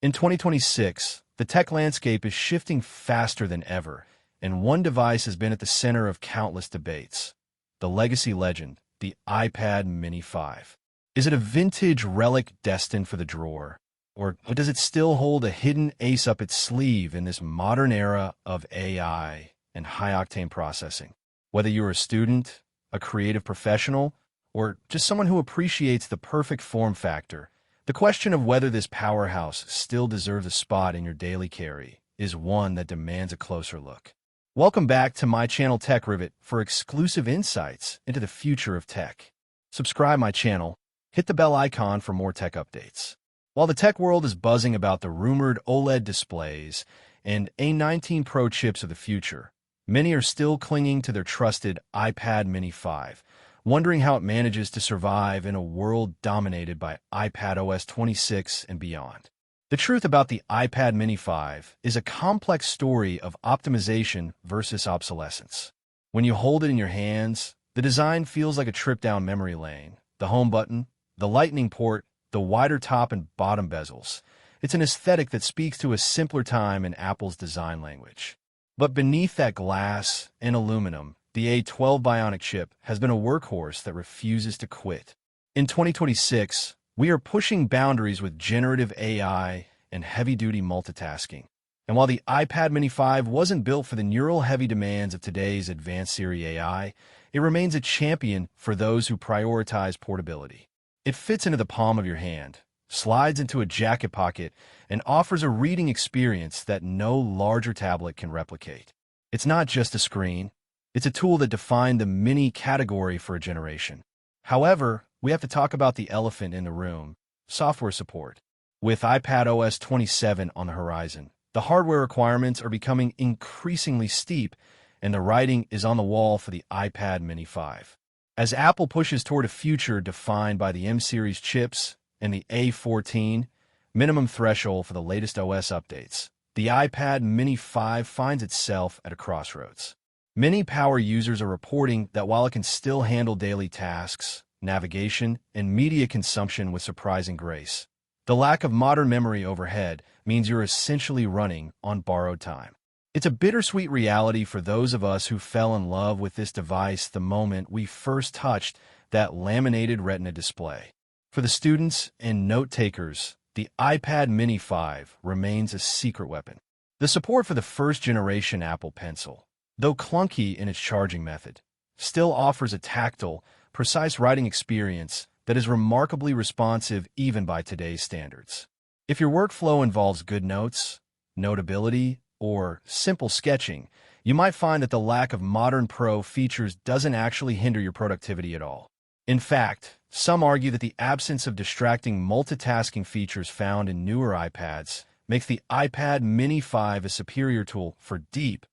In 2026, the tech landscape is shifting faster than ever, and one device has been at the center of countless debates: the legacy legend, the iPad Mini 5. Is it a vintage relic destined for the drawer, or does it still hold a hidden ace up its sleeve in this modern era of AI and high-octane processing? Whether you're a student, a creative professional, or just someone who appreciates the perfect form factor, the question of whether this powerhouse still deserves a spot in your daily carry is one that demands a closer look. Welcome back to my channel Tech Rivet for exclusive insights into the future of tech. Subscribe my channel, hit the bell icon for more tech updates. While the tech world is buzzing about the rumored OLED displays and A20 Pro chips of the future, many are still clinging to their trusted iPad Mini 5, wondering how it manages to survive in a world dominated by iPadOS 26 and beyond. The truth about the iPad Mini 5 is a complex story of optimization versus obsolescence. When you hold it in your hands, the design feels like a trip down memory lane. The home button, the lightning port, the wider top and bottom bezels. It's an aesthetic that speaks to a simpler time in Apple's design language. But beneath that glass and aluminum, the A12 Bionic chip has been a workhorse that refuses to quit. In 2026, we are pushing boundaries with generative AI and heavy-duty multitasking. And while the iPad Mini 5 wasn't built for the neural-heavy demands of today's advanced Siri AI, it remains a champion for those who prioritize portability. It fits into the palm of your hand, slides into a jacket pocket, and offers a reading experience that no larger tablet can replicate. It's not just a screen. It's a tool that defined the mini category for a generation. However, we have to talk about the elephant in the room: software support. With iPadOS 27 on the horizon, the hardware requirements are becoming increasingly steep, and the writing is on the wall for the iPad Mini 5. As Apple pushes toward a future defined by the M-series chips and the A14 minimum threshold for the latest OS updates, the iPad Mini 5 finds itself at a crossroads. Many power users are reporting that while it can still handle daily tasks, navigation, and media consumption with surprising grace, the lack of modern memory overhead means you're essentially running on borrowed time. It's a bittersweet reality for those of us who fell in love with this device the moment we first touched that laminated Retina display. For the students and note-takers, the iPad Mini 5 remains a secret weapon. The support for the first-generation Apple Pencil, though clunky in its charging method, still offers a tactile, precise writing experience that is remarkably responsive even by today's standards. If your workflow involves good notes, notability, or simple sketching, you might find that the lack of modern Pro features doesn't actually hinder your productivity at all. In fact, some argue that the absence of distracting multitasking features found in newer iPads makes the iPad Mini 5 a superior tool for deep,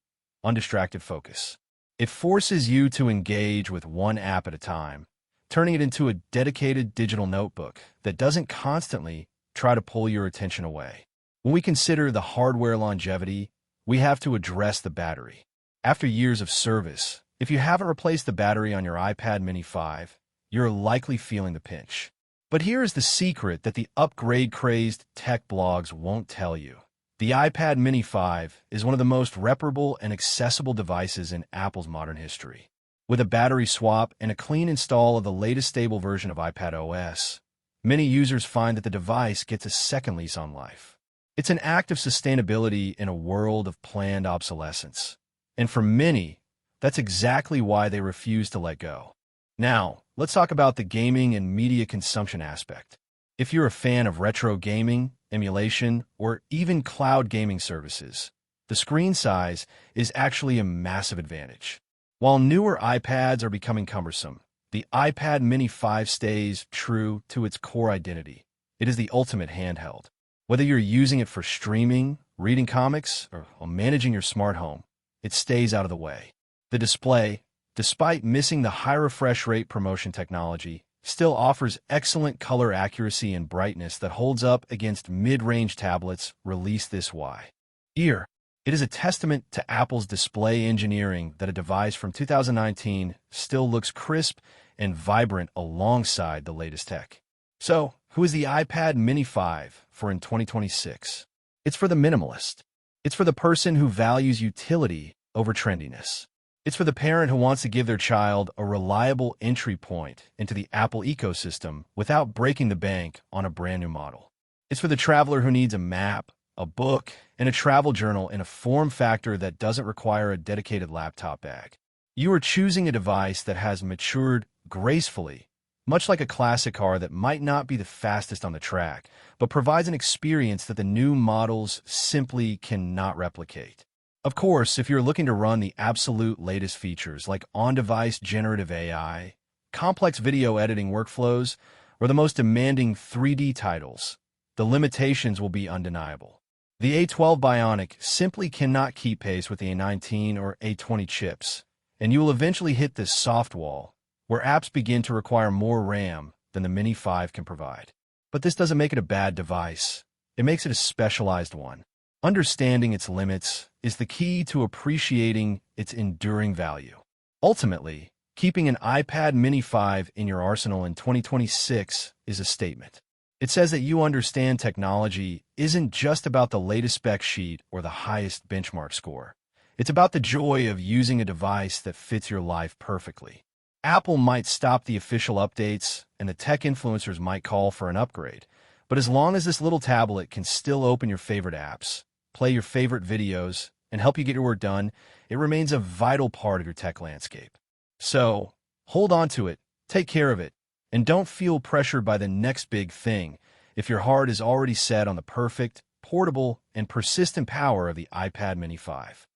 undistracted focus. It forces you to engage with one app at a time, turning it into a dedicated digital notebook that doesn't constantly try to pull your attention away. When we consider the hardware longevity, we have to address the battery. After years of service, if you haven't replaced the battery on your iPad Mini 5, you're likely feeling the pinch. But here is the secret that the upgrade-crazed tech blogs won't tell you. The iPad Mini 5 is one of the most reparable and accessible devices in Apple's modern history. With a battery swap and a clean install of the latest stable version of iPadOS, many users find that the device gets a second lease on life. It's an act of sustainability in a world of planned obsolescence. And for many, that's exactly why they refuse to let go. Now, let's talk about the gaming and media consumption aspect. If you're a fan of retro gaming, emulation, or even cloud gaming services, the screen size is actually a massive advantage. While newer iPads are becoming cumbersome, the iPad Mini 5 stays true to its core identity. It is the ultimate handheld. Whether you're using it for streaming, reading comics, or managing your smart home, it stays out of the way. The display, despite missing the high refresh rate promotion technology, still offers excellent color accuracy and brightness that holds up against mid-range tablets released this year. It is a testament to Apple's display engineering that a device from 2019 still looks crisp and vibrant alongside the latest tech. So, Who is the iPad Mini 5 for in 2026? It's for the minimalist. It's for the person who values utility over trendiness. It's for the parent who wants to give their child a reliable entry point into the Apple ecosystem without breaking the bank on a brand new model. It's for the traveler who needs a map, a book, and a travel journal in a form factor that doesn't require a dedicated laptop bag. You are choosing a device that has matured gracefully, much like a classic car that might not be the fastest on the track, but provides an experience that the new models simply cannot replicate. Of course, if you're looking to run the absolute latest features like on-device generative AI, complex video editing workflows, or the most demanding 3D titles, the limitations will be undeniable. The A12 Bionic simply cannot keep pace with the A19 or A20 chips, and you will eventually hit this soft wall where apps begin to require more RAM than the Mini 5 can provide. But this doesn't make it a bad device. It makes it a specialized one. Understanding its limits is the key to appreciating its enduring value. Ultimately, keeping an iPad Mini 5 in your arsenal in 2026 is a statement. It says that you understand technology isn't just about the latest spec sheet or the highest benchmark score. It's about the joy of using a device that fits your life perfectly. Apple might stop the official updates, and the tech influencers might call for an upgrade. But as long as this little tablet can still open your favorite apps, play your favorite videos, and help you get your work done, it remains a vital part of your tech landscape. So, hold on to it, take care of it, and don't feel pressured by the next big thing if your heart is already set on the perfect, portable, and persistent power of the iPad Mini 5.